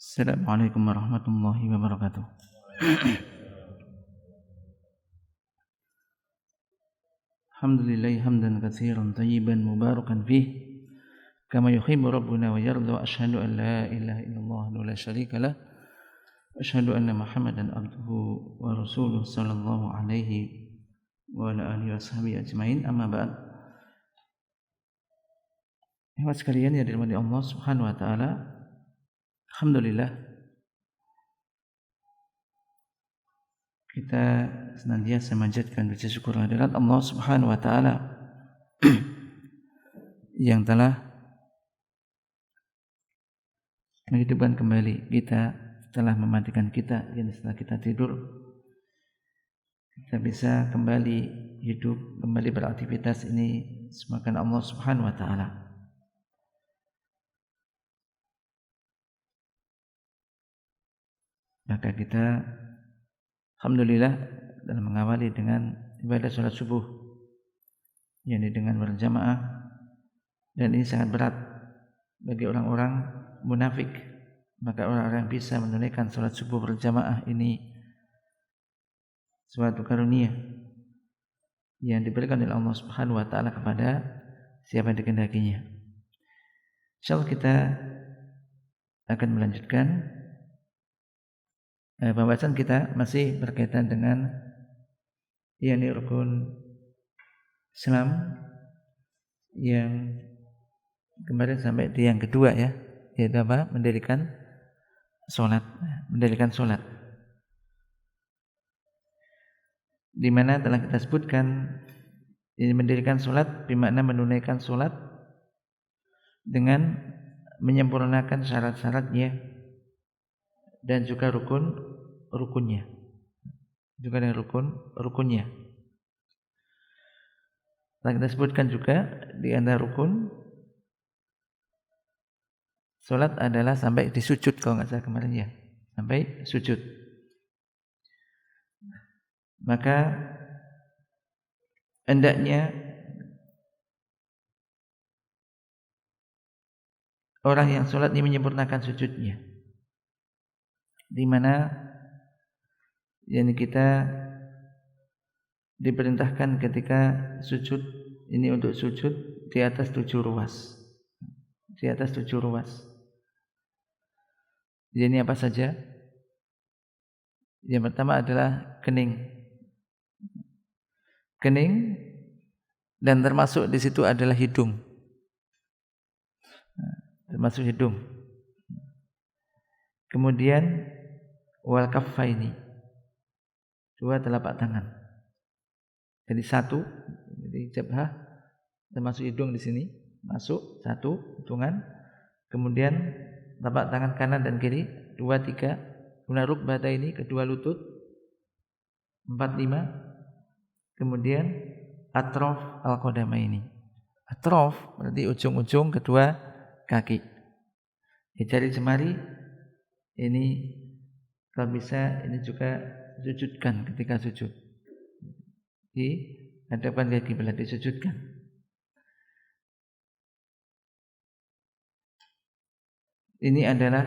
Assalamualaikum warahmatullahi wabarakatuh. Alhamdulillah hamdan katsiran tayyiban mubarakan fih kama yuhibbu rabbuna wa yarda wa asyhadu an la ilaha illallah wa la syarika lah wa asyhadu anna Muhammadan abduhu wa rasuluhu sallallahu alaihi wa ala alihi washabihi ajmain, amma ba'd. Hadirin sekalian yang dirahmati Allah Subhanahu wa taala, alhamdulillah kita senantiasa memanjatkan puji syukur kehadirat Allah Subhanahu wa taala yang telah menghidupkan kembali kita setelah mematikan kita, dan setelah kita tidur kita bisa kembali hidup, kembali beraktivitas. Ini semua karena Allah Subhanahu wa taala. Maka kita alhamdulillah dalam mengawali dengan ibadah sholat subuh, yakni dengan berjamaah, dan ini sangat berat bagi orang-orang munafik. Maka orang-orang yang bisa menunaikan sholat subuh berjamaah ini suatu karunia yang diberikan oleh Allah Subhanahu wa taala kepada siapa yang dikehendakinya. Insyaallah kita akan melanjutkan pembahasan kita masih berkaitan dengan yakni rukun Islam yang kemarin sampai di yang kedua, ya, yaitu apa? Mendirikan sholat. Di mana telah kita sebutkan ini mendirikan sholat bermakna menunaikan sholat dengan menyempurnakan syarat-syaratnya dan juga rukunnya. Juga dengan rukunnya. Telah kita sebutkan juga di antara rukun sholat adalah sampai di sujud, kalau nggak salah kemarin, ya, sampai sujud. Maka hendaknya orang yang sholat ini menyempurnakan sujudnya, di mana yang kita diperintahkan ketika sujud ini untuk sujud di atas 7 ruas. Di atas 7 ruas. Ini apa saja? Yang pertama adalah kening. Kening, dan termasuk di situ adalah hidung. Termasuk hidung. Kemudian wal kaffaini, 2 telapak tangan. Jadi 1, jadi jabhah termasuk hidung di sini, masuk 1 hitungan. Kemudian telapak tangan kanan dan kiri 2, 3. Kemudian rukbataini, kedua lutut 4, 5. Kemudian atrof al-qadamaini. Atrof berarti ujung-ujung kedua kaki. Jari jemari ini kalau bisa ini juga sujudkan ketika sujud. Di hadapan kaki belah disujudkan. Ini adalah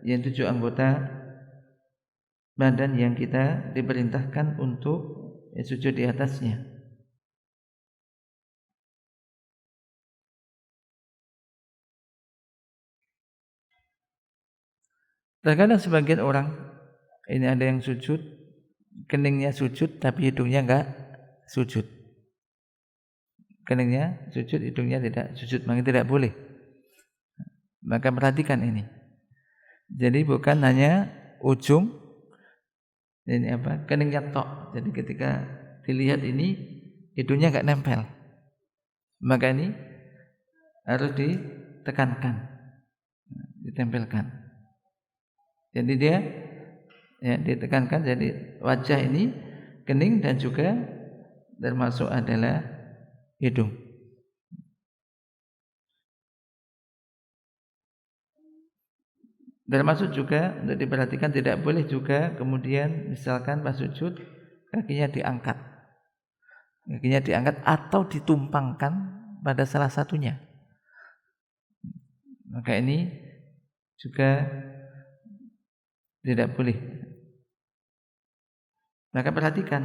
yang 7 anggota badan yang kita diperintahkan untuk sujud di atasnya. Terkadang sebagian orang ini ada yang sujud, keningnya sujud tapi hidungnya enggak sujud. Keningnya sujud, hidungnya tidak sujud, maka tidak boleh. Maka perhatikan ini. Jadi bukan hanya ujung ini apa? Keningnya tok. Jadi ketika dilihat ini hidungnya enggak nempel. Maka ini harus ditekankan, ditempelkan. Jadi dia ya ditekankan, jadi wajah ini kening dan juga termasuk adalah hidung. Termasuk juga untuk diperhatikan tidak boleh juga kemudian misalkan pas sujud kakinya diangkat. Kakinya diangkat atau ditumpangkan pada salah satunya. Maka ini juga tidak boleh. Maka perhatikan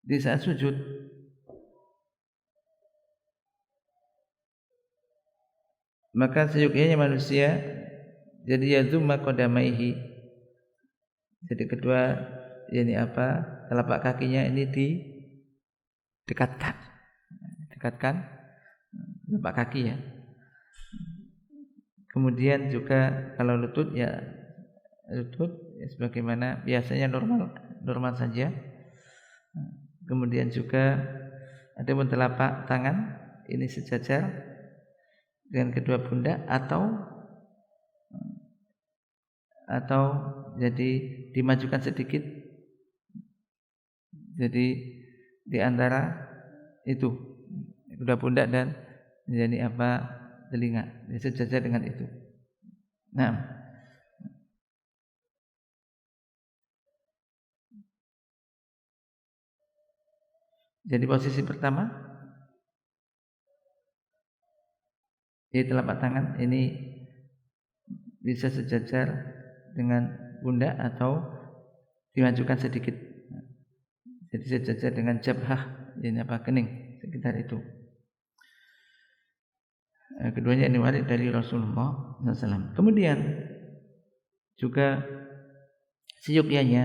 di saat sujud, maka seyogyanya manusia jadi yadumma qadamaihi, jadi kedua telapak kakinya ini dekatkan telapak kaki ya. Kemudian juga kalau lutut sebagaimana biasanya normal saja. Kemudian juga ada pun telapak tangan ini sejajar dengan kedua pundak atau jadi dimajukan sedikit, jadi di antara itu kedua pundak dan telinga sejajar dengan itu. Nah, jadi posisi pertama di telapak tangan ini bisa sejajar dengan pundak atau dimajukan sedikit, jadi sejajar dengan jabhah, kening sekitar itu. Keduanya ini warid dari Rasulullah SAW. Kemudian juga seyogyanya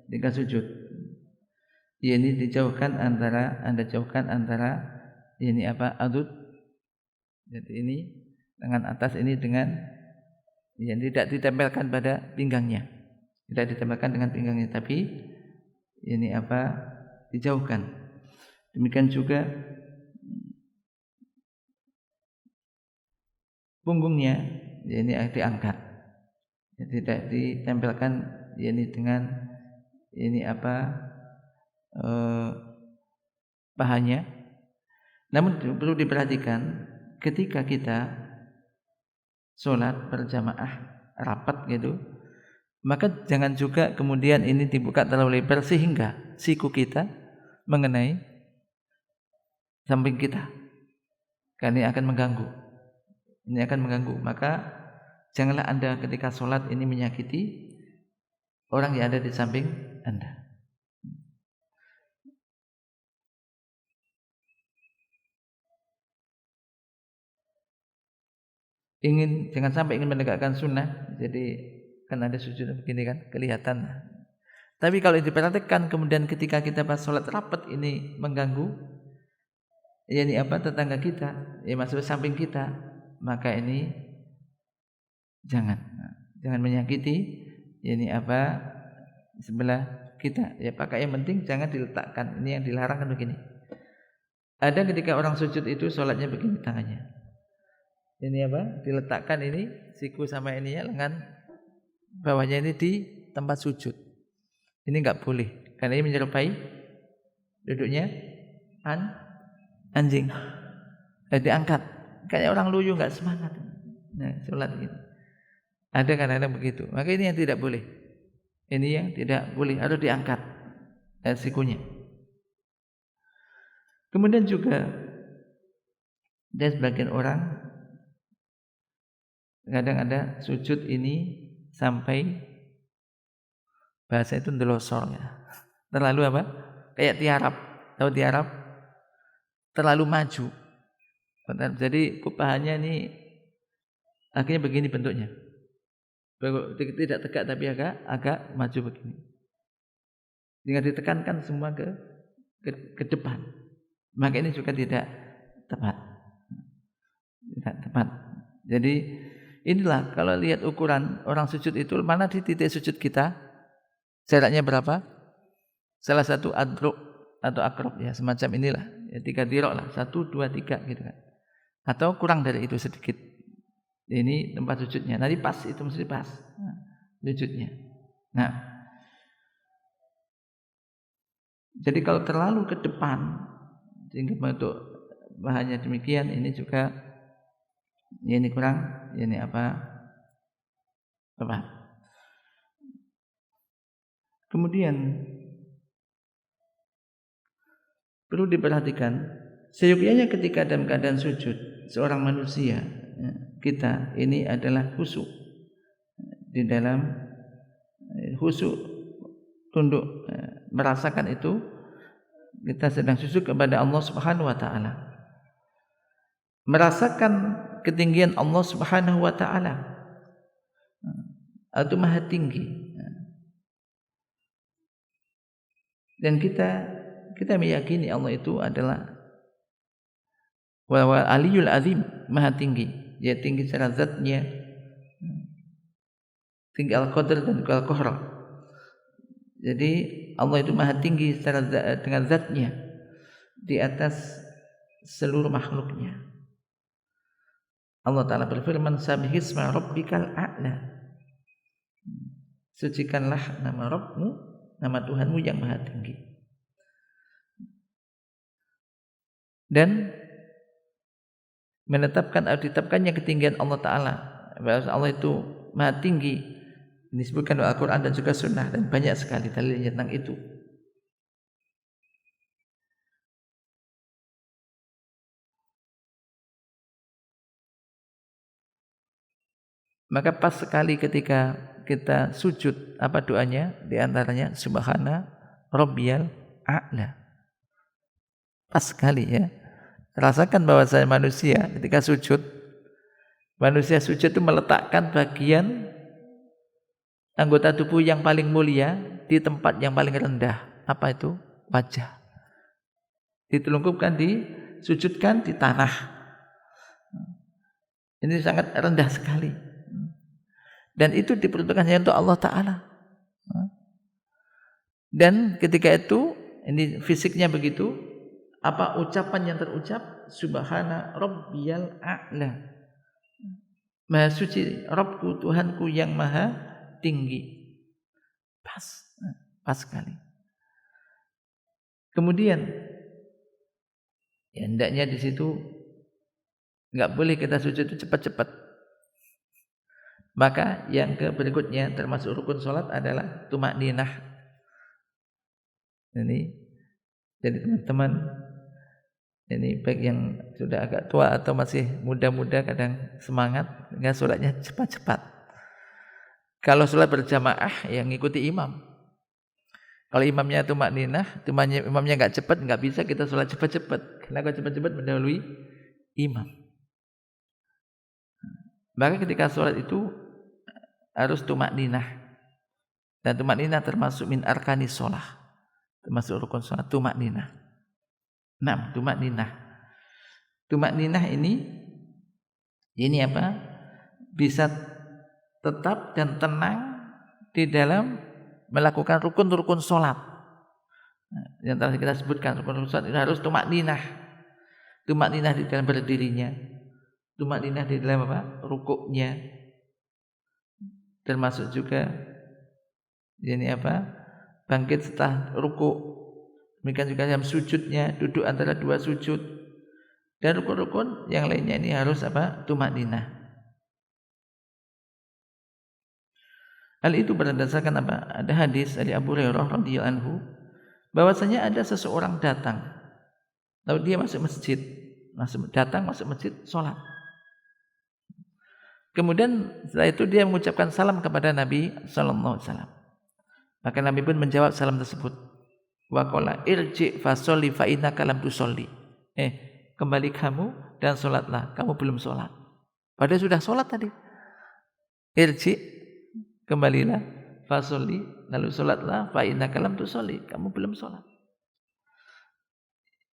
ketika sujud, ini Anda jauhkan antara adud, jadi ini lengan atas ini dengan tidak ditempelkan pada pinggangnya, tapi dijauhkan. Demikian juga punggungnya diangkat, tidak ditempelkan dengan pahanya. Namun perlu diperhatikan ketika kita sholat berjamaah rapat gitu, maka jangan juga kemudian ini dibuka terlalu lebar sehingga siku kita mengenai samping kita, karena ini akan mengganggu. Maka janganlah Anda ketika sholat ini menyakiti orang yang ada di samping Anda. Jangan sampai ingin menegakkan sunnah, jadi kan ada sujud begini kan kelihatan. Tapi kalau diperhatikan kemudian ketika kita pas sholat rapat ini mengganggu tetangga kita, masuk samping kita, maka ini jangan menyakiti sebelah kita. Pakai yang penting jangan diletakkan. Ini yang dilarang kan begini. Ada ketika orang sujud itu sholatnya begini tangannya. Diletakkan ini siku sama ini lengan bawahnya ini di tempat sujud. Ini enggak boleh karena ini menyerupai duduknya anjing. Diangkat kayak orang luyu, enggak semangat. Nah, sholat gitu. Ada kadang-kadang begitu. Maka ini yang tidak boleh. Ini yang tidak boleh, harus diangkat sikunya. Kemudian juga ada sebagian orang kadang ada sujud ini sampai bahasa itu ndelosor ya. Terlalu kayak tiarap. Tahu tiarap? Terlalu maju. Jadi pahannya ini akhirnya begini bentuknya. Tidak tegak tapi agak maju begini. Dengan ditekankan semua ke depan. Maka ini juga tidak tepat. Jadi inilah kalau lihat ukuran orang sujud itu, mana di titik sujud kita jaraknya berapa? Salah satu adruk atau akrob ya, semacam inilah ya, 3 dirok lah, 1, 2, 3 gitu kan, atau kurang dari itu sedikit. Ini tempat sujudnya, nanti pas, itu mesti pas sujudnya. Nah, jadi kalau terlalu ke depan sehingga bentuk bahannya demikian, ini juga ini kurang, ini tepat. Kemudian perlu diperhatikan seyogyanya ketika dalam keadaan sujud seorang manusia kita ini adalah khusyuk. di dalam khusyuk, tunduk, merasakan itu kita sedang sujud kepada Allah Subhanahu wa taala. Merasakan ketinggian Allah Subhanahu wa taala. Itu maha tinggi. Dan kita meyakini Allah itu adalah wa aliyul azim, maha tinggi. Dia tinggi secara zatnya, tinggi al-qadar dan al-qahr. Jadi Allah itu maha tinggi secara dengan zatnya di atas seluruh makhluknya. Allah Ta'ala berfirman, Sabbihisma rabbikal a'la. Sucikanlah nama Rabbmu, nama Tuhanmu yang maha tinggi. Dan ditetapkannya ketinggian Allah Ta'ala, bahwa Allah itu maha tinggi, disebutkan dalam Al-Quran dan juga Sunnah, dan banyak sekali dalilnya tentang itu. Maka pas sekali ketika kita sujud, apa doanya? Di antaranya Subhana Rabbiyal A'la. Pas sekali ya. Rasakan bahwa saya manusia ketika sujud, manusia sujud itu meletakkan bagian anggota tubuh yang paling mulia di tempat yang paling rendah. Apa itu? Wajah. Ditelungkupkan, disujudkan di tanah. Ini sangat rendah sekali. Dan itu diperuntukkan hanya untuk Allah Ta'ala. Dan ketika itu, ini fisiknya begitu, apa ucapan yang terucap? Subhana Rabbiyal A'la. Maha suci Rabbku, Tuhanku yang maha tinggi. Pas sekali. Kemudian, ya hendaknya di situ enggak boleh kita sujud itu cepat-cepat. Maka yang berikutnya termasuk rukun salat adalah tumakninah. Ini jadi teman-teman, ini baik yang sudah agak tua atau masih muda-muda, kadang semangat enggak salatnya cepat-cepat. Kalau salat berjamaah yang ngikuti imam. Kalau imamnya tumakninah, imamnya enggak cepat, enggak bisa kita salat cepat-cepat. Karena kalau cepat-cepat mendahului imam. Maka ketika salat itu harus tumakninah. Dan tumakninah termasuk min arkani shalah. Termasuk rukun salat tumakninah. Nah, tumakninah. Tumakninah ini apa? Bisa tetap dan tenang di dalam melakukan rukun-rukun salat. Yang tadi kita sebutkan rukun salat itu harus tumakninah. Tumakninah di dalam berdirinya. Tumakninah di dalam apa? Rukuknya. Termasuk juga ini apa? Bangkit setelah rukuk. Demikian juga dalam sujudnya, duduk antara dua sujud. Dan rukun-rukun yang lainnya ini harus apa? Tumakninah. Hal itu berdasarkan apa? Ada hadis dari Abu Hurairah radhiyallahu anhu bahwasanya ada seseorang datang. Lalu dia masuk masjid, masuk masjid salat. Kemudian setelah itu dia mengucapkan salam kepada Nabi sallallahu alaihi wasallam. Maka Nabi pun menjawab salam tersebut. Wa qala irji fa sholli fa innaka lam tusolli. Kembali kamu dan salatlah, kamu belum salat. Padahal sudah salat tadi. Irji, kembalilah, fa sholli, lalu salatlah, fa innaka lam tusolli, kamu belum salat.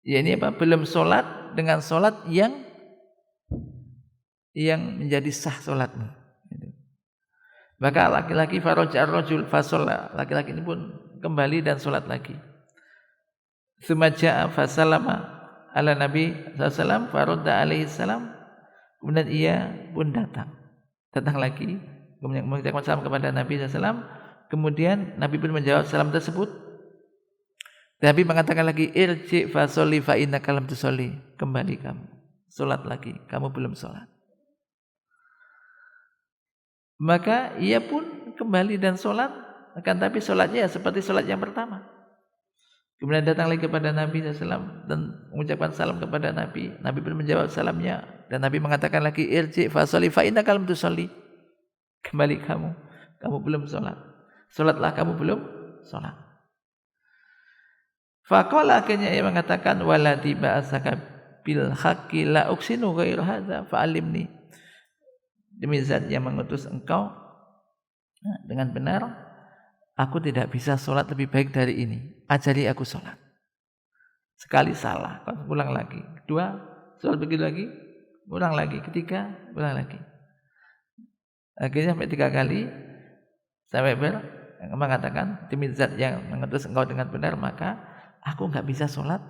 Ya ini apa? Belum salat dengan salat yang menjadi sah salatnya. Maka laki-laki faraja ar-rajul fa shalla, laki-laki ini pun kembali dan salat lagi. Tsumma jaa fa sallama ala Nabi sallallahu alaihi wasallam faradda alaihi salam. Kemudian ia pun datang lagi, kemudian mengucapkan salam kepada Nabi sallallahu alaihi wasallam. Kemudian Nabi pun menjawab salam tersebut. Nabi mengatakan lagi irji fa sholli fa innaka lam tusolli, kembali kamu salat lagi, kamu belum salat. Maka ia pun kembali dan sholat, akan tapi sholatnya seperti sholat yang pertama. Kemudian datang lagi kepada Nabi SAW dan mengucapkan salam kepada Nabi. Nabi pun menjawab salamnya dan Nabi mengatakan lagi irji fa sholli fa innaka lam tusolli, kembali kamu, kamu belum sholat. Sholatlah, kamu belum sholat. Faqala, akhirnya ia mengatakan, waladi ba'asaka bil haqqi la uksinu ghairu hadza fa'alimni. Demi zat yang mengutus engkau dengan benar, aku tidak bisa sholat lebih baik dari ini. Ajari aku sholat. Sekali salah, ulang lagi. Kedua, sholat begitu lagi, ulang lagi. Ketiga, ulang lagi. Akhirnya sampai 3 kali, sampai mengatakan, demi zat yang mengutus engkau dengan benar, maka aku enggak bisa sholat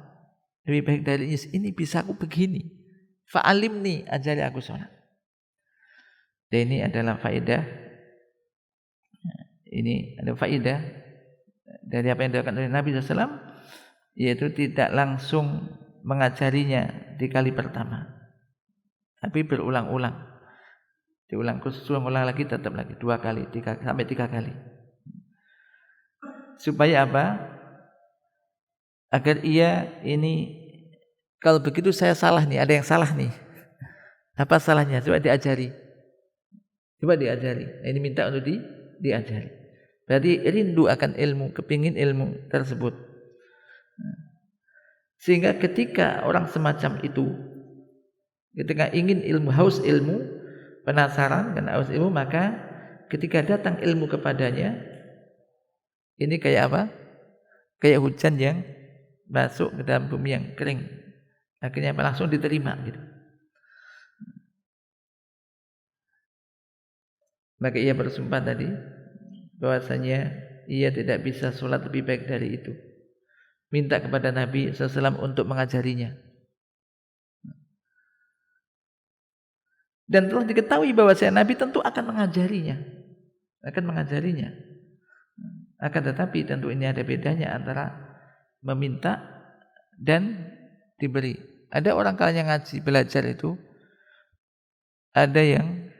lebih baik dari ini. Bisa aku begini. Fa'alimni, ajari aku sholat. Dan ini adalah faedah. Ini ada faedah dari apa yang dilakukan oleh Nabi SAW, yaitu tidak langsung mengajarinya di kali pertama, tapi berulang-ulang. Diulang, ulang lagi, tetap lagi 2 kali, 3 sampai 3 kali. Supaya apa? Agar ia ini, kalau begitu saya salah nih, ada yang salah nih. Apa salahnya? Coba diajari. Coba diajari. Nah, ini minta untuk diajari. Berarti rindu akan ilmu, kepingin ilmu tersebut. Sehingga ketika orang semacam itu, ketika ingin ilmu, haus ilmu, penasaran karena haus ilmu, maka ketika datang ilmu kepadanya, ini kayak apa? Kayak hujan yang masuk ke dalam bumi yang kering. Akhirnya langsung diterima gitu. Maka ia bersumpah tadi bahwasanya ia tidak bisa sholat lebih baik dari itu. Minta kepada Nabi SAW untuk mengajarinya. Dan telah diketahui bahwasanya Nabi tentu akan mengajarinya. Akan tetapi tentu ini ada bedanya antara meminta dan diberi. Ada orang kalau yang ngaji belajar itu, ada yang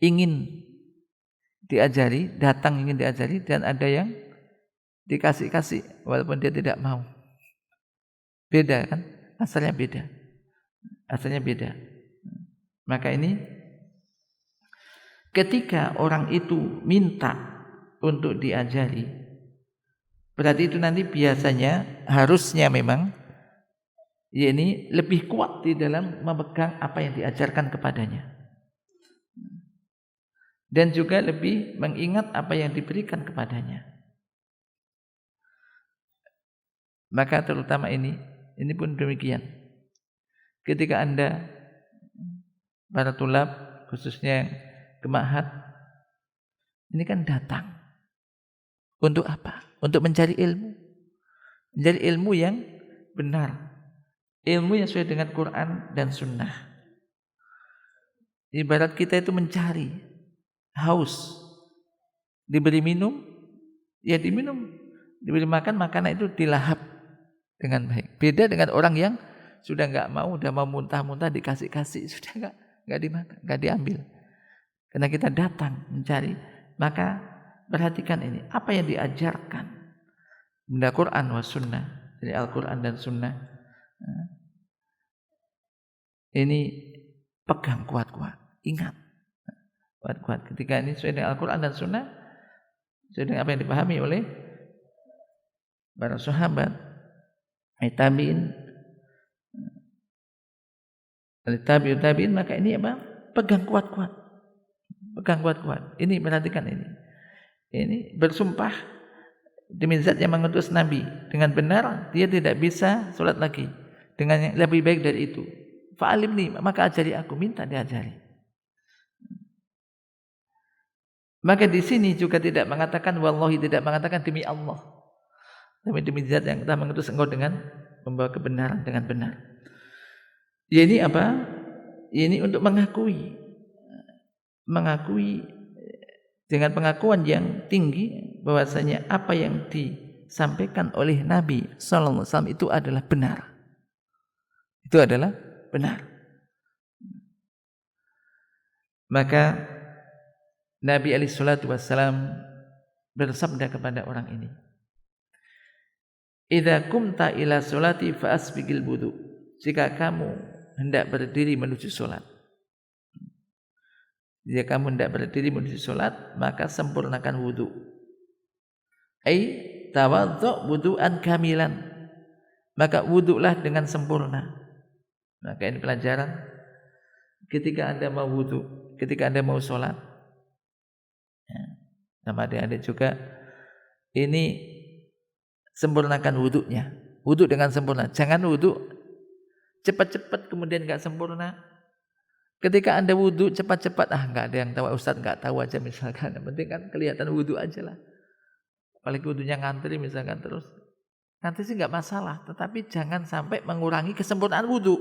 ingin diajari, datang ingin diajari, dan ada yang dikasih-kasih walaupun dia tidak mau. Beda kan? Asalnya beda. Maka ini ketika orang itu minta untuk diajari, berarti itu nanti biasanya harusnya memang ini lebih kuat di dalam memegang apa yang diajarkan kepadanya. Dan juga lebih mengingat apa yang diberikan kepadanya. Maka terutama ini pun demikian. Ketika Anda para tulab, khususnya ke ma'had, ini kan datang untuk apa? Untuk mencari ilmu. Mencari ilmu yang benar. Ilmu yang sesuai dengan Quran dan Sunnah. Ibarat kita itu mencari, haus, diberi minum, ya diminum, diberi makan, makanan itu dilahap dengan baik. Beda dengan orang yang sudah enggak mau, udah mau muntah-muntah dikasih-kasih, sudah enggak dimakan, enggak diambil. Karena kita datang mencari, maka perhatikan ini, apa yang diajarkan benda Quran wa Sunnah, dari Al-Quran dan Sunnah, ini pegang kuat-kuat, ingat. Kuat-kuat. Ketika ini sesuai dengan Al-Quran dan Sunnah, sesuai dengan apa yang dipahami oleh para sahabat, tabi'in, tabi'in, maka ini apa? Pegang kuat-kuat. Ini perhatikan ini. Ini bersumpah demi zat yang mengutus Nabi dengan benar, dia tidak bisa sholat lagi dengan yang lebih baik dari itu. Fa'alimni, maka ajari aku, minta diajari. Maka di sini juga tidak mengatakan wallahi, tidak mengatakan demi Allah, tapi demi zat yang telah mengutus engkau dengan membawa kebenaran dengan benar. Ya, ini apa? Ini untuk mengakui dengan pengakuan yang tinggi bahwasanya apa yang disampaikan oleh Nabi sallallahu alaihi wasallam itu adalah benar. Itu adalah benar. Maka Nabi alaihi salatu wassalam bersabda kepada orang ini, "Idza kumta ila sholati fa asbiqil wudu." Jika kamu hendak berdiri menuju salat, Jika kamu tidak berdiri menuju sholat, maka sempurnakan wudu. Tawadhu wudu'an kamilan. Maka wudulah dengan sempurna. Maka ini pelajaran ketika Anda mau wudu, ketika Anda mau sholat. Ya. Sama adik-adik juga, ini sempurnakan wudunya. Wudu dengan sempurna. Jangan wudu cepat-cepat kemudian enggak sempurna. Ketika Anda wudu cepat-cepat, enggak ada yang tahu, Ustaz enggak tahu aja misalkan. Yang penting kan kelihatan wudu aja lah. Apalagi wudunya ngantri misalkan terus. Ngantri sih enggak masalah, tetapi jangan sampai mengurangi kesempurnaan wudu.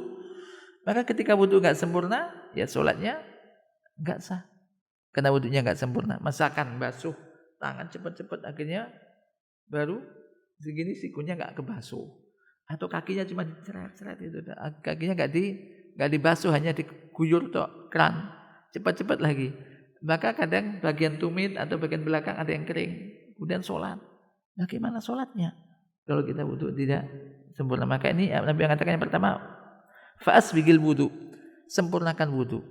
Maka ketika wudu enggak sempurna, ya sholatnya enggak sah. Karena wudunya enggak sempurna. Masakan basuh tangan cepat-cepat akhirnya baru segini sikunya enggak kebasuh. Atau kakinya cuma diceret-ceret itu. Kakinya enggak dibasuh, hanya diguyur tok keran. Cepat-cepat lagi. Maka kadang bagian tumit atau bagian belakang ada yang kering. Kemudian sholat. Bagaimana sholatnya? Kalau kita wudu tidak sempurna. Maka ini Nabi mengatakan yang pertama, fa'asbigil wudu. Sempurnakan wudu.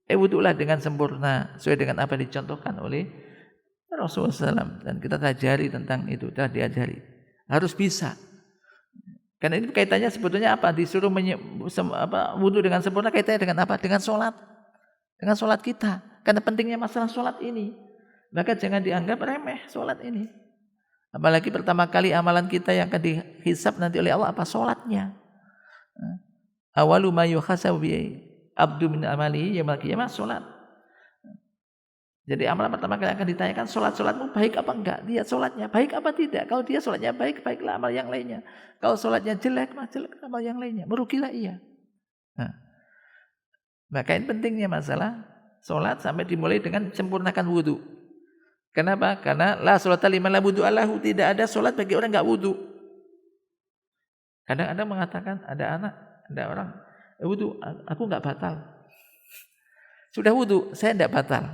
Wudulah dengan sempurna. Sesuai dengan apa yang dicontohkan oleh Rasulullah SAW. Dan kita pelajari tentang itu. Telah diajari. Harus bisa. Karena ini kaitannya sebetulnya apa? Disuruh wudu dengan sempurna kaitannya dengan apa? Dengan sholat. Dengan sholat kita. Karena pentingnya masalah sholat ini. Maka jangan dianggap remeh sholat ini. Apalagi pertama kali amalan kita yang akan dihisab nanti oleh Allah apa? Sholatnya. Awalu ma yuhasabu bi abdu min amali yaumil qiyamah sholat. Jadi amalan pertama kali akan ditanyakan sholatmu baik apa enggak? Lihat sholatnya baik apa tidak? Kalau dia sholatnya baik, baiklah amal yang lainnya. Kalau sholatnya jelek, jelek amal yang lainnya. Merugilah ia. Maka ini pentingnya masalah sholat sampai dimulai dengan sempurnakan wudu. Kenapa? Karena la sholata liman la wudu alahu. Tidak ada sholat bagi orang enggak wudu. Kadang ada mengatakan, ada orang wudu, aku enggak batal. Sudah wudu, saya enggak batal.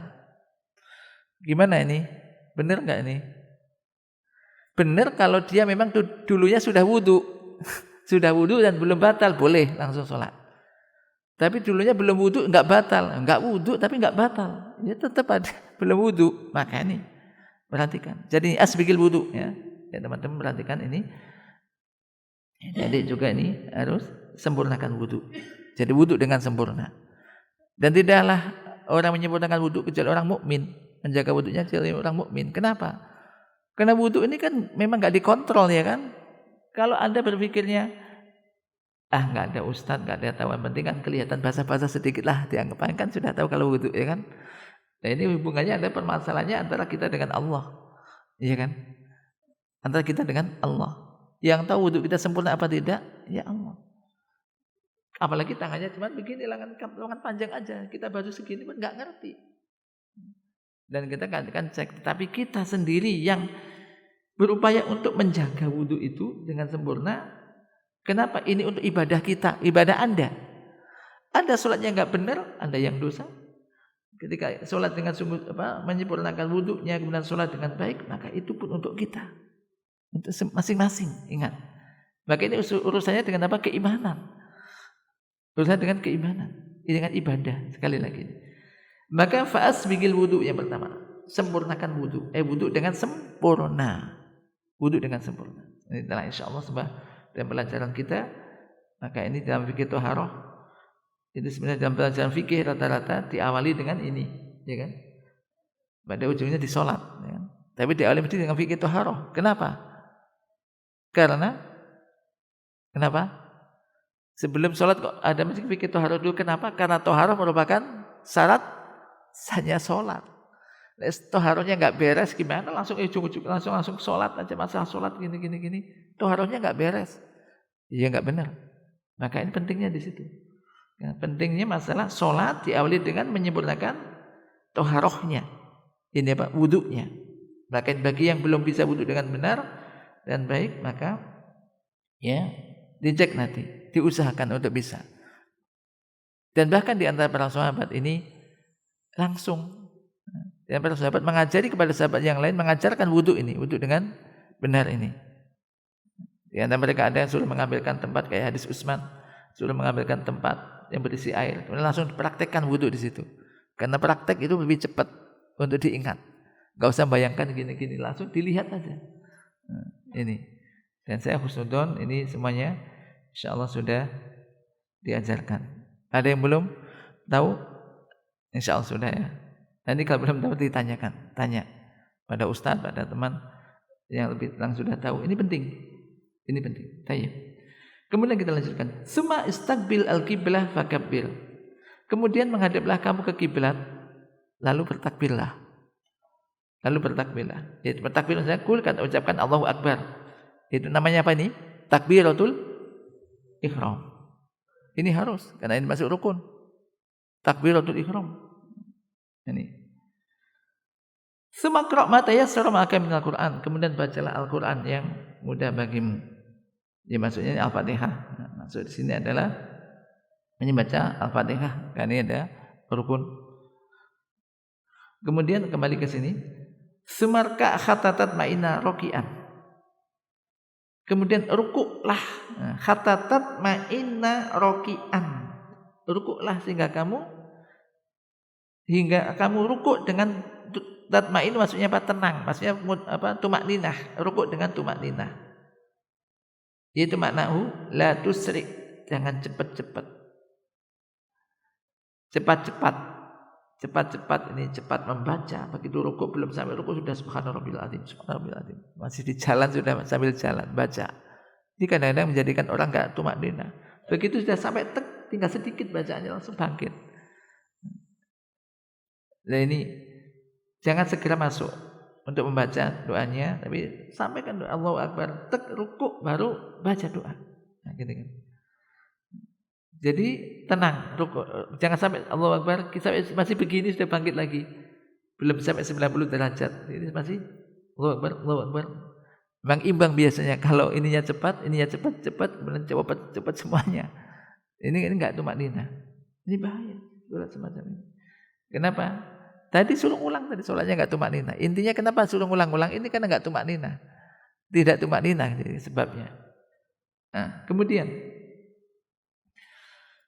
Gimana ini? Benar enggak ini? Benar kalau dia memang dulunya sudah wudu. Sudah wudu dan belum batal, boleh langsung sholat. Tapi dulunya belum wudu, enggak batal. Enggak wudu tapi enggak batal. Ya tetap ada belum wudu. Maka ini perhatikan. Jadi asbigil wudu ya. Ya teman-teman perhatikan ini. Jadi juga ini harus sempurnakan wudu. Jadi wudu dengan sempurna. Dan tidaklah orang menyempurnakan wudu kecuali orang mukmin. Menjaga wudunya kecuali orang mukmin. Kenapa? Karena wudu ini kan memang enggak dikontrol ya kan. Kalau Anda berpikirnya enggak ada ustaz, enggak ada tahu, yang penting kan kelihatan basah-basah sedikit lah, dianggap kan sudah tahu kalau wudu ya kan. Nah ini hubungannya ada permasalahannya antara kita dengan Allah. Iya kan? Antara kita dengan Allah. Yang tahu wudu kita sempurna apa tidak? Ya Allah. Apalagi tangannya cuma begini, lengan panjang aja. Kita baju segini pun enggak ngerti. Dan kita kan cek, tapi kita sendiri yang berupaya untuk menjaga wudu itu dengan sempurna. Kenapa? Ini untuk ibadah kita, ibadah Anda. Anda sholatnya enggak benar, Anda yang dosa. Ketika sholat dengan sungguh menyempurnakan wudunya, kemudian sholat dengan baik, maka itu pun untuk kita, untuk masing-masing. Ingat, maka ini urusannya dengan apa? Keimanan. Urusan dengan keimanan, dengan ibadah. Sekali lagi. Maka fa'asbigil wudu yang pertama, sempurnakan wudu. Wudu dengan sempurna. Wudu dengan sempurna. Ini adalah insyaallah sebab dalam pelajaran kita. Maka ini dalam fikih thaharah. Itu sebenarnya dalam pelajaran fikih rata-rata diawali dengan ini, ya kan? Pada ujungnya di salat, ya kan? Tapi diawali mesti dengan fikih thaharah. Kenapa? Karena sebelum salat kok ada mesti fikih thaharah dulu. Kenapa? Karena thaharah merupakan syarat hanya sholat. Toharohnya nggak beres gimana? Langsung ujung-ujung langsung sholat aja, masalah sholat gini. Toharohnya nggak beres, iya nggak benar. Maka ini pentingnya di situ. Ya, pentingnya masalah sholat diawali dengan menyempurnakan toharohnya. Ini apa? Wudunya. Maka bagi yang belum bisa wudu dengan benar dan baik, maka ya dicek nanti, diusahakan untuk bisa. Dan bahkan di antara para sahabat ini langsung dan para sahabat mengajari kepada sahabat yang lain mengajarkan wudu ini, wudu dengan benar ini. Di antara mereka ada yang suruh mengambilkan tempat kayak hadis Utsman, suruh mengambilkan tempat yang berisi air, kemudian langsung dipraktekkan wudu di situ. Karena praktek itu lebih cepat untuk diingat. Gak usah bayangkan gini-gini, langsung dilihat aja. Nah, ini. Dan saya husnudon ini semuanya insyaallah sudah diajarkan. Ada yang belum tahu? Insyaallah sudah ya. Nanti kalau belum tahu ditanyakan, tanya pada ustaz, pada teman yang lebih langsung sudah tahu. Ini penting. Ini penting. Tanya. Kemudian kita lanjutkan. Summa istaqbil al-qiblah fakabbir. Kemudian menghadaplah kamu ke kiblat, lalu bertakbirlah. Lalu bertakbirlah. Jadi bertakbir saya kul kata ucapkan Allahu Akbar. Itu namanya apa ini? Takbiratul ihram. Ini harus karena ini masuk rukun. Takbiratul ihram. Ini. Semakra ma tayassara ma'aka minal Qur'an. Kemudian bacalah Al-Qur'an yang mudah bagimu. Ya maksudnya ini Al-Fatihah. Nah, maksud di sini adalah membaca Al-Fatihah. Karena ini ada rukun. Kemudian kembali ke sini. Sumarka khatatat ma'ina roki'an. Kemudian rukuklah. Khatatat ma'ina roki'an. Rukuklah sehingga kamu rukuk dengan tatma'in, maksudnya apa? Tenang. Maksudnya apa? Tumakninah. Rukuk dengan tumakninah. Itu maknahu la tusri'. Jangan cepat-cepat. Cepat-cepat ini cepat membaca. Begitu rukuk belum sampai rukuk sudah subhanarabbil azim. Masih di jalan sudah sambil jalan baca. Ini kadang-kadang menjadikan orang enggak tumakninah. Begitu sudah sampai tinggal sedikit bacaannya langsung bangkit. Nah ini jangan segera masuk untuk membaca doanya, tapi sampaikan doa Allahu Akbar, rukuk baru baca doa. Nah, gitu kan. Jadi tenang, rukuk. Jangan sampai Allahu Akbar masih begini sudah bangkit lagi. Belum sampai 90 derajat. Ini masih Allahu Akbar, Allahu Akbar. Memang imbang biasanya kalau ininya cepat, kemudian cepat semuanya. Ini enggak tumakninah. Ini bahaya sholat semacam ini. Kenapa? Tadi suruh ulang tadi sholatnya enggak tumakninah. Intinya kenapa suruh ulang-ulang? Ini kan enggak tumakninah. Tidak tumakninah jadi sebabnya. Nah, kemudian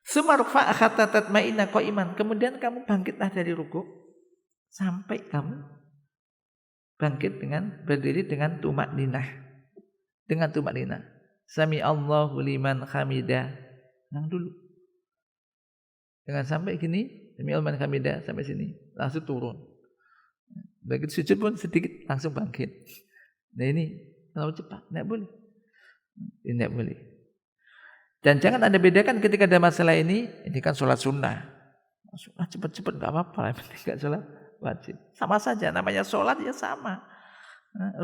sumarfa hatta tatma'inna qa'iman. Kemudian kamu bangkitlah dari rukuk sampai kamu bangkit dengan berdiri dengan tumakninah. Dengan tumakninah. Sami Allahu liman hamidah. Tenang dulu. Jangan sampai gini, sami Allahu liman hamidah sampai sini, langsung turun. Begitu sujud pun sedikit langsung bangkit. Nah ini terlalu cepat, tidak boleh. Tidak boleh. Dan jangan Anda bedakan ketika ada masalah ini kan sholat sunnah. Cepat-cepat enggak apa-apa, yang penting enggak sholat wajib. Sama saja, namanya sholat ya sama.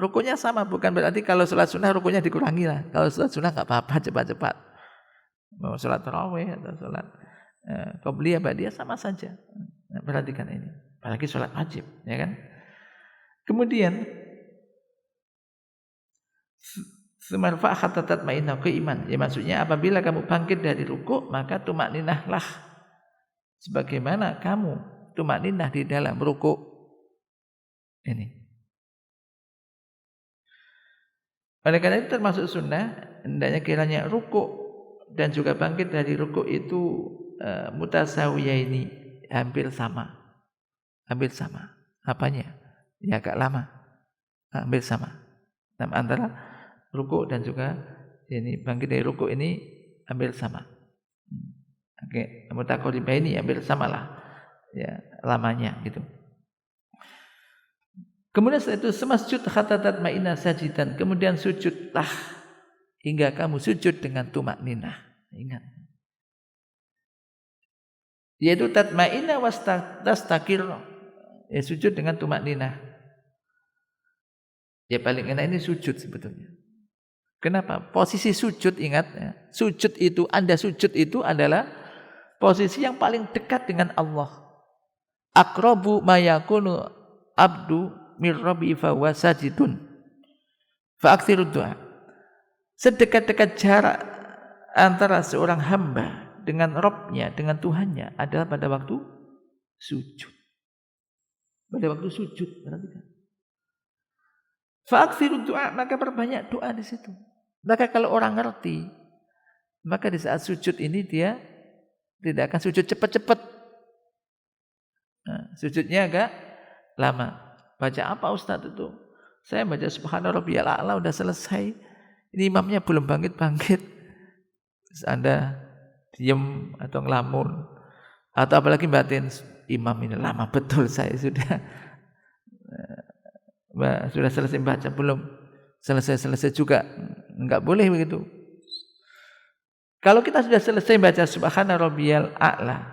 Rukunya sama, bukan berarti kalau sholat sunnah rukunya dikurangi lah. Kalau sholat sunnah enggak apa-apa, cepat-cepat. Mau sholat tarawih atau sholat qobliyah ba'diyah sama saja. Nah, perhatikan ini. Apalagi sholat wajib, ya kan? Kemudian semarfa hatta tatma'inna qa'iman. Ya maksudnya apabila kamu bangkit dari rukuk, maka tumakninahlah sebagaimana kamu tumakninah di dalam rukuk. Ini. Oleh karena itu termasuk sunnah, hendaknya kiranya rukuk dan juga bangkit dari rukuk itu mutasawiyaini, hampir sama. Hampir sama. Apanya? Ya agak lama. Hampir sama. Antara rukuk dan juga ini bangkit dari rukuk ini hampir sama. Oke, mutaqaribaini hampir samalah. Ya, lamanya gitu. Kemudian setelah itu semasjud hatta tatma'inna sajidan. Kemudian sujudlah hingga kamu sujud dengan tumakninah. Ingat. Yaitu tatma'inna wastaqir. Ya sujud dengan tumakninah. Ya paling enak ini sujud sebetulnya. Kenapa? Posisi sujud ingat ya. Anda sujud itu adalah posisi yang paling dekat dengan Allah. Aqrabu ma yakunu abdu mir rabbi fa huwa sajidun. Fa aktsirud du'a. Sedekat-dekat jarak antara seorang hamba dengan Rabb-nya, dengan Tuhannya adalah pada waktu sujud. Pada waktu sujud, perhatikan. Fa aktsirud du'a, maka perbanyak doa di situ. Maka kalau orang ngerti, maka di saat sujud ini dia tidak akan sujud cepat-cepat. Nah, sujudnya agak lama. Baca apa Ustadz itu? Saya baca subhana rabbiyal a'la udah selesai. Ini imamnya belum bangkit-bangkit. Terus Anda diam atau ngelamun. Atau apalagi batin, imam ini lama betul saya sudah selesai baca belum? Selesai juga. Enggak boleh begitu. Kalau kita sudah selesai baca subhana rabbiyal a'la,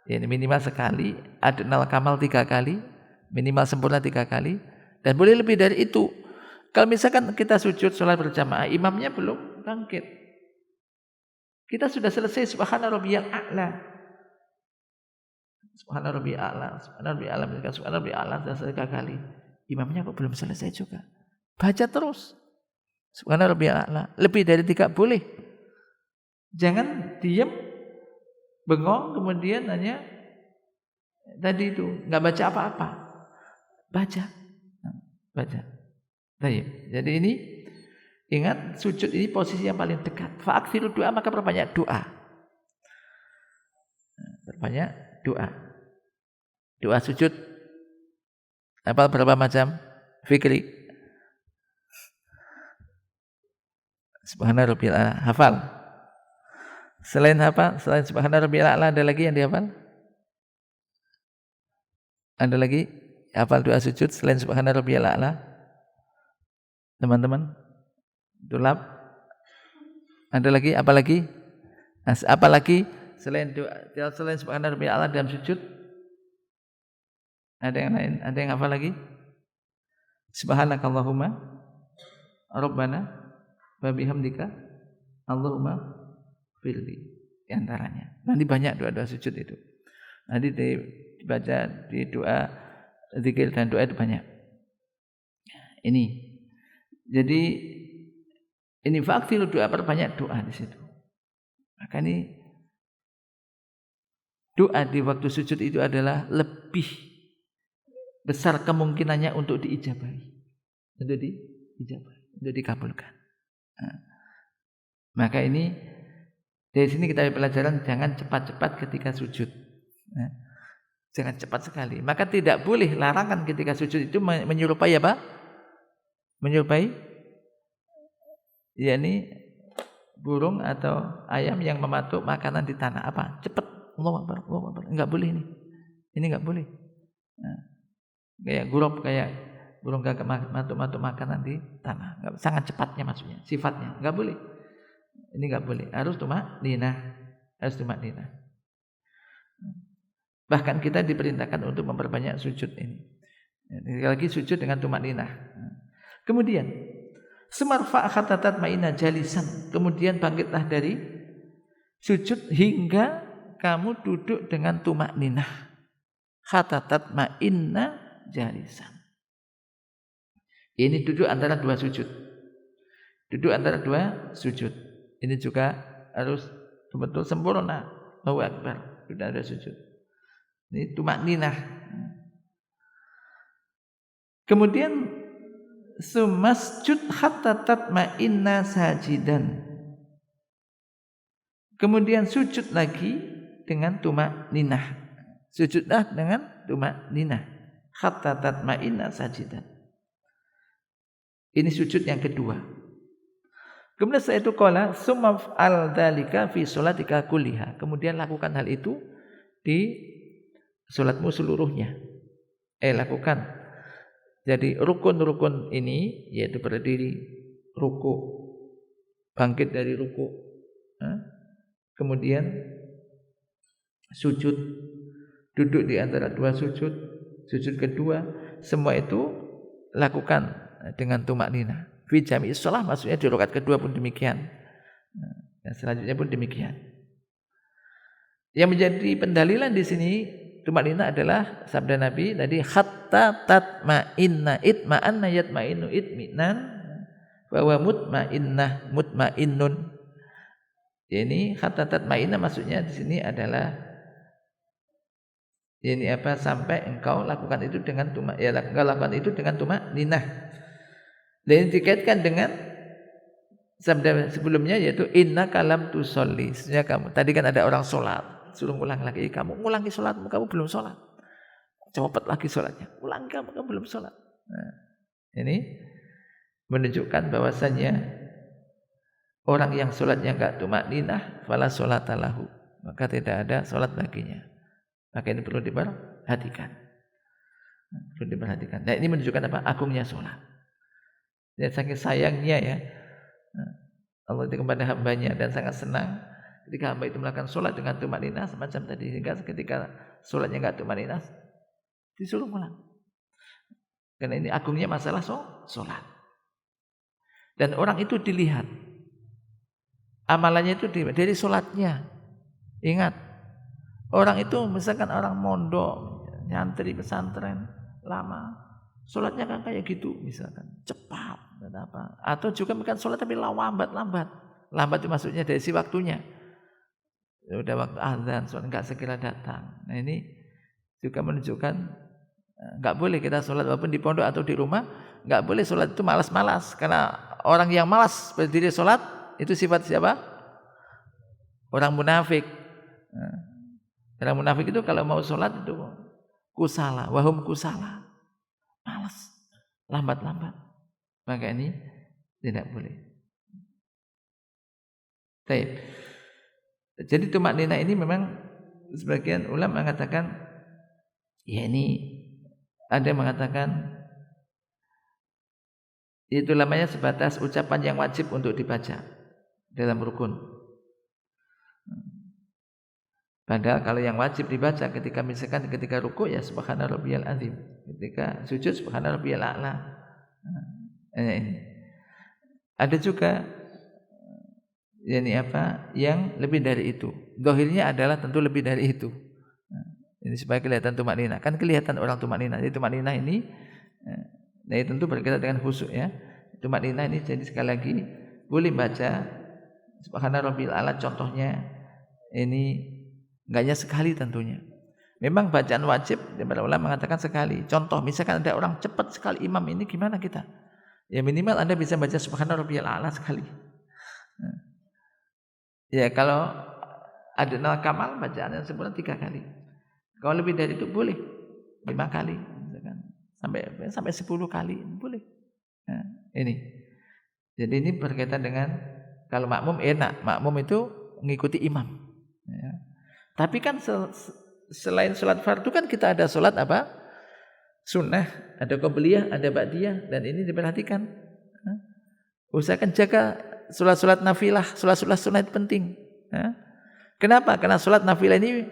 ini minimal sekali, adnal kamal 3 kali, minimal sempurna 3 kali, dan boleh lebih dari itu. Kalau misalkan kita sujud sholat berjamaah, imamnya belum bangkit, kita sudah selesai subhana rabbiyal a'la, subhana rabbiyal a'la, subhana rabbiyal a'la, subhana rabbiyal a'la, sudah 3 kali, imamnya kok belum selesai juga, baca terus subhana rabbiyal a'la, lebih dari 3 boleh. Jangan diam, bengong, kemudian hanya tadi itu nggak baca apa-apa, baca. Baik. Jadi ini ingat sujud ini posisi yang paling dekat. Fa'aktsiru doa, maka perbanyak doa. Perbanyak doa. Doa sujud. Hafal berapa macam? Fikri. Subhana rabbiyal a'la. Hafal. Selain subhana rabbiyal a'la ada lagi yang dihafal? Ada lagi hafal doa sujud selain subhana rabbiyal a'la? Teman-teman? Tulab? Ada lagi? Apa lagi? Apa lagi selain doa, selain subhana rabbiyal a'la dalam sujud? Ada yang lain? Ada yang hafal lagi? Subhanakallahumma rabbana wa bihamdika Allahumma firli, di antaranya. Nanti banyak doa-doa sujud itu. Nanti dibaca di doa zikir dan doa itu banyak. Ini. Jadi ini faktil doa, perbanyak doa di situ. Maka ini doa di waktu sujud itu adalah lebih besar kemungkinannya untuk diijabahi. Untuk diijabahi, untuk dikabulkan. Nah, maka ini dari sini kita pelajaran jangan cepat-cepat ketika sujud. Nah, jangan cepat sekali. Maka tidak boleh larangan ketika sujud itu menyerupai apa? Menyerupai yakni burung atau ayam yang mematuk makanan di tanah. Apa? Cepat. Allahu Akbar, Allahu Akbar. Enggak boleh ini. Ini enggak boleh. Nah, kayak gurop, kayak burung gagak matuk-matuk makanan di tanah. Sangat cepatnya maksudnya, sifatnya. Enggak boleh. Ini enggak boleh. Harus tumakninah. Harus tumakninah. Bahkan kita diperintahkan untuk memperbanyak sujud ini. Sekali lagi sujud dengan tumakninah. Kemudian sumarfa hatta tatma'inna jalisan. Kemudian bangkitlah dari sujud hingga kamu duduk dengan tumakninah. Hatta tatma'inna jalisan. Ini duduk antara 2 sujud. Duduk antara 2 sujud. Ini juga harus betul-betul sempurna. Allahu Akbar. Sudah ada sujud. Ini tumakninah. Kemudian sumasjud hatta tatma'inna sajidan. Kemudian sujud lagi dengan tumakninah. Sujudlah dengan tumakninah. Hatta tatma'inna sajidan. Ini sujud yang kedua. Kemudian setelah itu qala summa al dzalika fi sholatika kulliha. Kemudian lakukan hal itu di salatmu seluruhnya. Lakukan. Jadi rukun-rukun ini yaitu berdiri, ruku, bangkit dari ruku, kemudian sujud, duduk di antara 2 sujud, sujud kedua, semua itu lakukan dengan tumakninah. Fi jami'is shalah maksudnya di rakaat kedua pun demikian. Dan selanjutnya pun demikian. Yang menjadi pendalilan di sini tumakninah adalah sabda Nabi tadi hatta tatma'inna itma'anna yatma'innu itminan bahwa mutma'innun. Ini hatta tatma'inna maksudnya di sini adalah ini apa sampai engkau lakukan itu dengan tumakninah. Dan dikaitkan dengan sabda sebelumnya yaitu inna kalam tusolli. Sebenarnya kamu tadi kan ada orang sholat, suruh ulang lagi, kamu ulangi sholatmu, kamu belum sholat. copot lagi sholatnya, ulang kamu belum sholat. Nah, ini menunjukkan bahwasannya orang yang sholatnya enggak tumakninah, fala sholata lahu, maka tidak ada sholat baginya. Maka ini perlu diperhatikan. Nah, ini menunjukkan apa? Agungnya sholat. Dan saking sayangnya ya, Allah itu kepada hambanya dan sangat senang ketika hamba itu melakukan sholat dengan tumakninah semacam tadi, sehingga ketika sholatnya enggak tumakninah disuruh pulang. Karena ini agungnya masalah sholat. Dan orang itu dilihat amalannya itu dari sholatnya. Ingat, orang itu misalkan orang mondok, nyantri pesantren lama, sholatnya kan kayak gitu misalkan, cepat dan apa. Atau juga bukan sholat tapi lambat. Lambat itu maksudnya dari si waktunya. Udah waktu azan, sholat enggak segera datang. Nah ini juga menunjukkan enggak boleh kita sholat walaupun di pondok atau di rumah, enggak boleh sholat itu malas-malas. Karena orang yang malas berdiri sholat itu sifat siapa? Orang munafik. Orang munafik itu kalau mau sholat itu kusala, wahum kusala, malas, lambat. Maka ini tidak boleh. Baik. Jadi tumakninah ini memang sebagian ulama mengatakan, ya ini ada yang mengatakan itu namanya sebatas ucapan yang wajib untuk dibaca dalam rukun. Padahal kalau yang wajib dibaca ketika ruku ya subhana rabbiyal azim, ketika sujud subhana rabbiyal a'la. Ada juga yang lebih dari itu. Zahirnya adalah tentu lebih dari itu. Ini supaya kelihatan tumakninah. Kan kelihatan orang tumakninah. Jadi tumakninah ini tentu berkaitan dengan khusyuk ya. Tumakninah ini jadi sekali lagi boleh baca subhana rabbiyal a'la contohnya ini enggaknya sekali tentunya. Memang bacaan wajib para ulama mengatakan sekali. Contoh misalkan ada orang cepat sekali imam ini gimana kita? Ya minimal Anda bisa baca subhana rabbiyal a'la sekali. Ya kalau ada kamal bacaan yang sempurna 3 kali. Kalau lebih dari itu boleh 5 kali misalkan. Sampai 10 kali boleh. Nah, ini. Jadi ini berkaitan dengan kalau makmum enak, makmum itu mengikuti imam. Ya. Tapi kan selain sholat fardu kan kita ada sholat apa? Sunnah, ada qobliyah, ada ba'diyah, dan ini diperhatikan. Usahakan jaga sholat-sholat nafilah, sholat-sholat sunnah itu penting. Kenapa? Karena sholat nafilah ini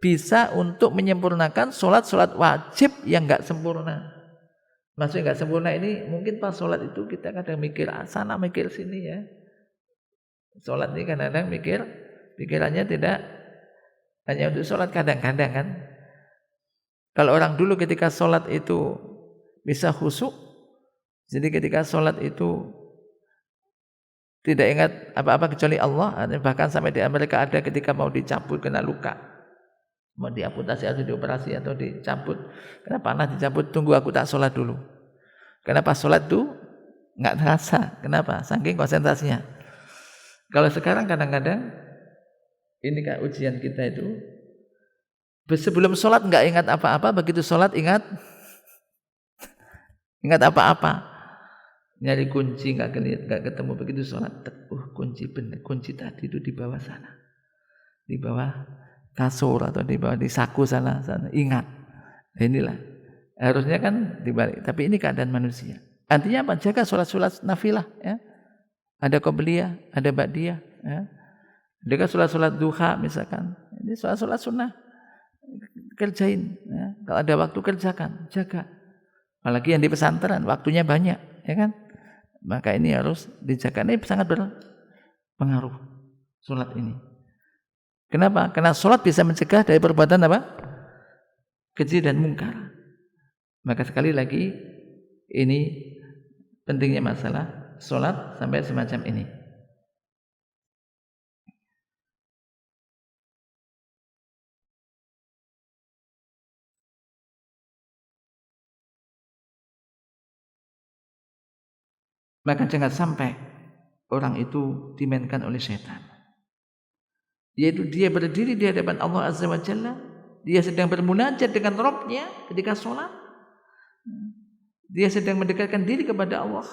bisa untuk menyempurnakan sholat-sholat wajib yang enggak sempurna. Maksudnya enggak sempurna ini mungkin pas sholat itu kita kadang mikir sana mikir sini ya. Sholat ini kadang-kadang pikirannya tidak hanya untuk sholat kadang-kadang kan. Kalau orang dulu ketika sholat itu bisa khusyuk, jadi ketika sholat itu tidak ingat apa-apa kecuali Allah. Bahkan sampai di Amerika ada ketika mau dicabut kena luka, mau diamputasi atau dioperasi atau dicabut, kena panah dicabut, tunggu aku tak sholat dulu. Karena pas sholat tuh nggak terasa. Kenapa? Saking konsentrasinya. Kalau sekarang kadang-kadang ini kayak ujian kita itu sebelum sholat nggak ingat apa-apa, begitu sholat ingat apa-apa, nyari kunci nggak ketemu, begitu sholat kunci bener, kunci tadi itu di bawah sana, di bawah kasur atau di bawah di saku sana ingat. Inilah harusnya kan dibalik, tapi ini keadaan manusia. Artinya apa? Jaga sholat nafilah ya. Ada qobliyah, ada ba'diyah ya. Dengan sholat duha misalkan, ini sholat sunnah kerjain ya. Kalau ada waktu kerjakan, jaga. Apalagi yang di pesantren waktunya banyak ya kan, maka ini harus dijaga. Ini sangat berpengaruh sholat ini. Kenapa? Karena sholat bisa mencegah dari perbuatan apa? Keji dan mungkar. Maka sekali lagi ini pentingnya masalah sholat sampai semacam ini. Maka jangan sampai orang itu dimainkan oleh setan. Yaitu dia berdiri di hadapan Allah Azza wa Jalla, dia sedang bermunajat dengan Rabbnya ketika sholat, dia sedang mendekatkan diri kepada Allah,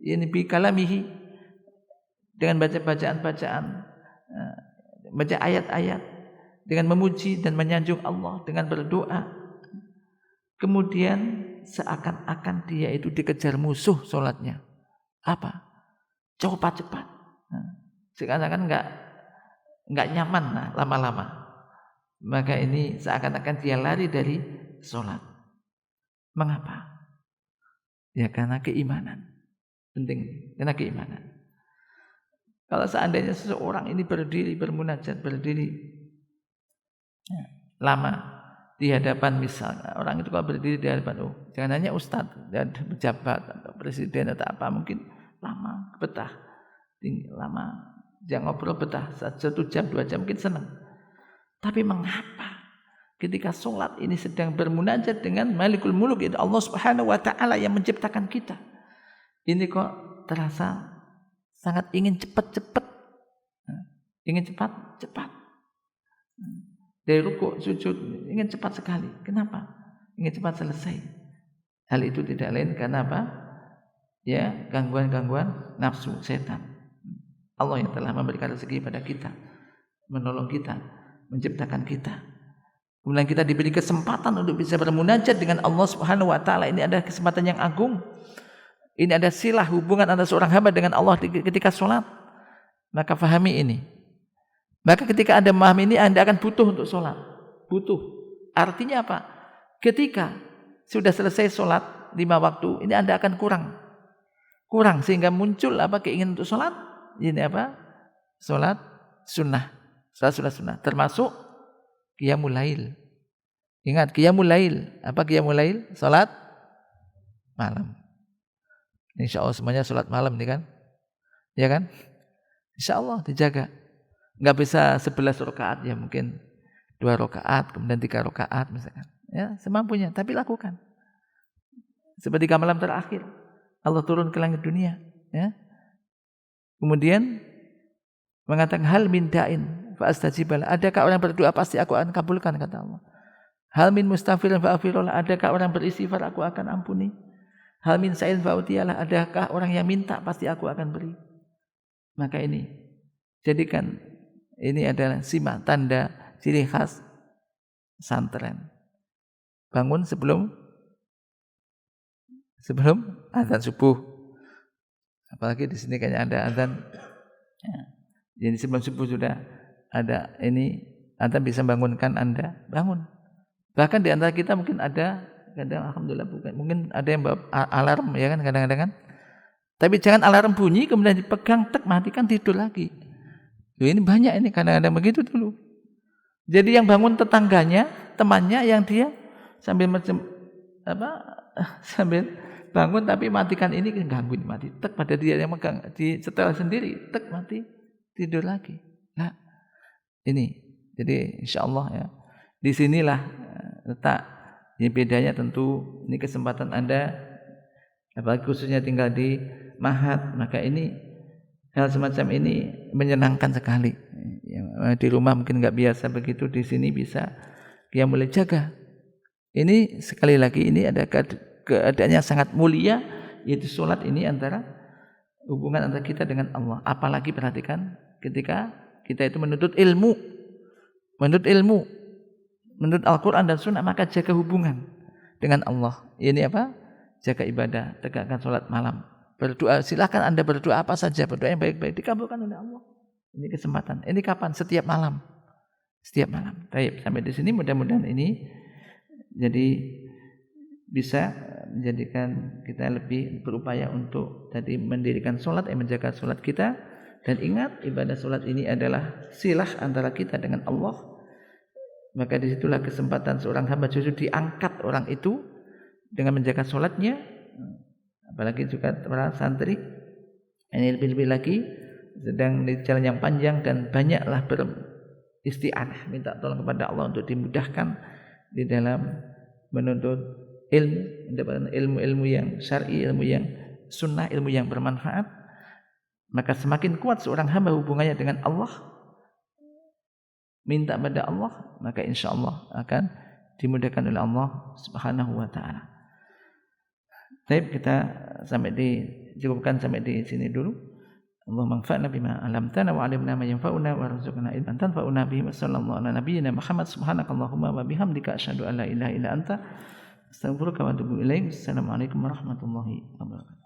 ini bi kalamihi, dengan baca bacaan-bacaan, baca ayat-ayat, dengan memuji dan menyanjung Allah, dengan berdoa. Kemudian seakan-akan dia itu dikejar musuh sholatnya. Apa? Cepat-cepat. Seakan-akan enggak nyaman lama-lama. Maka ini seakan-akan dia lari dari sholat. Mengapa? Ya karena keimanan. Penting, karena keimanan. Kalau seandainya seseorang ini berdiri bermunajat, berdiri lama di hadapan, misalnya orang itu kalau berdiri di hadapan, jangan hanya ustadz dan pejabat atau presiden atau apa, mungkin lama betah, lama jangan ngobrol betah 1 jam 2 jam mungkin senang. Tapi mengapa ketika sholat ini sedang bermunajat dengan Malikul Muluk, yaitu Allah Subhanahu wa taala yang menciptakan kita, ini kok terasa sangat ingin cepat-cepat, ingin cepat-cepat. Dari rukuk, sujud, ingin cepat sekali. Kenapa? Ingin cepat selesai. Hal itu tidak lain karena apa? Ya, gangguan-gangguan nafsu setan. Allah yang telah memberikan rezeki pada kita, menolong kita, menciptakan kita. Kemudian kita diberi kesempatan untuk bisa bermunajat dengan Allah Subhanahu wa taala. Ini ada kesempatan yang agung. Ini ada silah hubungan antara seorang hamba dengan Allah ketika sholat. Maka fahami ini. Maka ketika Anda memahami ini, Anda akan butuh untuk sholat. Butuh. Artinya apa? Ketika sudah selesai sholat 5 waktu, ini Anda akan kurang sehingga muncul apa? Keinginan untuk sholat. Ini apa? Sholat sunnah. Sholat sunnah. Termasuk qiyamul lail. Ingat, qiyamul lail. Apa qiyamul lail? Sholat malam. Insya Allah semuanya sholat malam nih kan? Ya kan? Insya Allah dijaga. Enggak bisa 11 rakaat, ya mungkin 2 rakaat, kemudian 3 rakaat misalkan. Ya, semampunya, tapi lakukan. Seperti malam terakhir, Allah turun ke langit dunia, ya. Kemudian mengatakan hal min da'in fa astajibal. Adakah orang berdoa pasti aku akan kabulkan, kata Allah. Hal min mustaghfirin fa aghfirullah. Adakah orang beristighfar aku akan ampuni. Hal min sa'il fa utiyalah. Adakah orang yang minta pasti aku akan beri. Maka ini jadikan ini adalah sima, tanda, ciri khas pesantren. Bangun sebelum azan subuh. Apalagi di sini kayaknya ada azan. Ya. Jadi sebelum subuh sudah ada ini, azan bisa bangunkan Anda, bangun. Bahkan di antara kita mungkin ada, kadang alhamdulillah bukan, mungkin ada yang bawa alarm, ya kan, kadang-kadang kan. Tapi jangan alarm bunyi kemudian dipegang, tek, matikan, tidur lagi. Ini banyak ini kadang-kadang begitu dulu. Jadi yang bangun tetangganya, temannya yang dia sambil sambil bangun tapi matikan ini, gangguin, mati. Tek, pada dia yang megang, di setel sendiri, tek, mati, tidur lagi. Nah, ini. Jadi insyaallah ya. Di sinilah letak ini bedanya tentu. Ini kesempatan Anda, apalagi khususnya tinggal di Mahat, maka ini hal semacam ini menyenangkan sekali. Di rumah mungkin nggak biasa begitu, di sini bisa. Dia mulai jaga. Ini sekali lagi ini ada keadaan yang sangat mulia, yaitu sholat ini antara hubungan antara kita dengan Allah. Apalagi perhatikan ketika kita itu menuntut ilmu, menurut Al-Quran dan Sunnah, maka jaga hubungan dengan Allah. Ini apa? Jaga ibadah, tegakkan sholat malam. Berdoa, silakan Anda berdoa apa saja, berdoa yang baik-baik, dikabulkan oleh Allah. Ini kesempatan. Ini kapan? Setiap malam. Baik, sampai di sini mudah-mudahan ini jadi bisa menjadikan kita lebih berupaya untuk tadi mendirikan sholat, menjaga sholat kita. Dan ingat, ibadah sholat ini adalah silah antara kita dengan Allah. Maka disitulah kesempatan seorang hamba justru diangkat orang itu dengan menjaga sholatnya. Apalagi juga para santri ini lebih-lebih lagi sedang di jalan yang panjang, dan banyaklah beristi'anah, minta tolong kepada Allah untuk dimudahkan di dalam menuntut ilmu, mendapatkan ilmu-ilmu yang syar'i, ilmu yang sunnah, ilmu yang bermanfaat. Maka semakin kuat seorang hamba hubungannya dengan Allah, minta pada Allah, maka insya Allah akan dimudahkan oleh Allah Subhanahu wa taala. Baik, kita cukupkan sampai di sini dulu. Allahumma anfa'na bima 'allamtana wa 'allimna ma yanfa'una warzuqna ilman tanfa'una bihi wa sallallahu ala nabiyyina Muhammad subhanakallahumma wa bihamdika asyhadu an la ilaha illa anta astaghfiruka wa atubu ilaik. Assalamualaikum warahmatullahi wabarakatuh.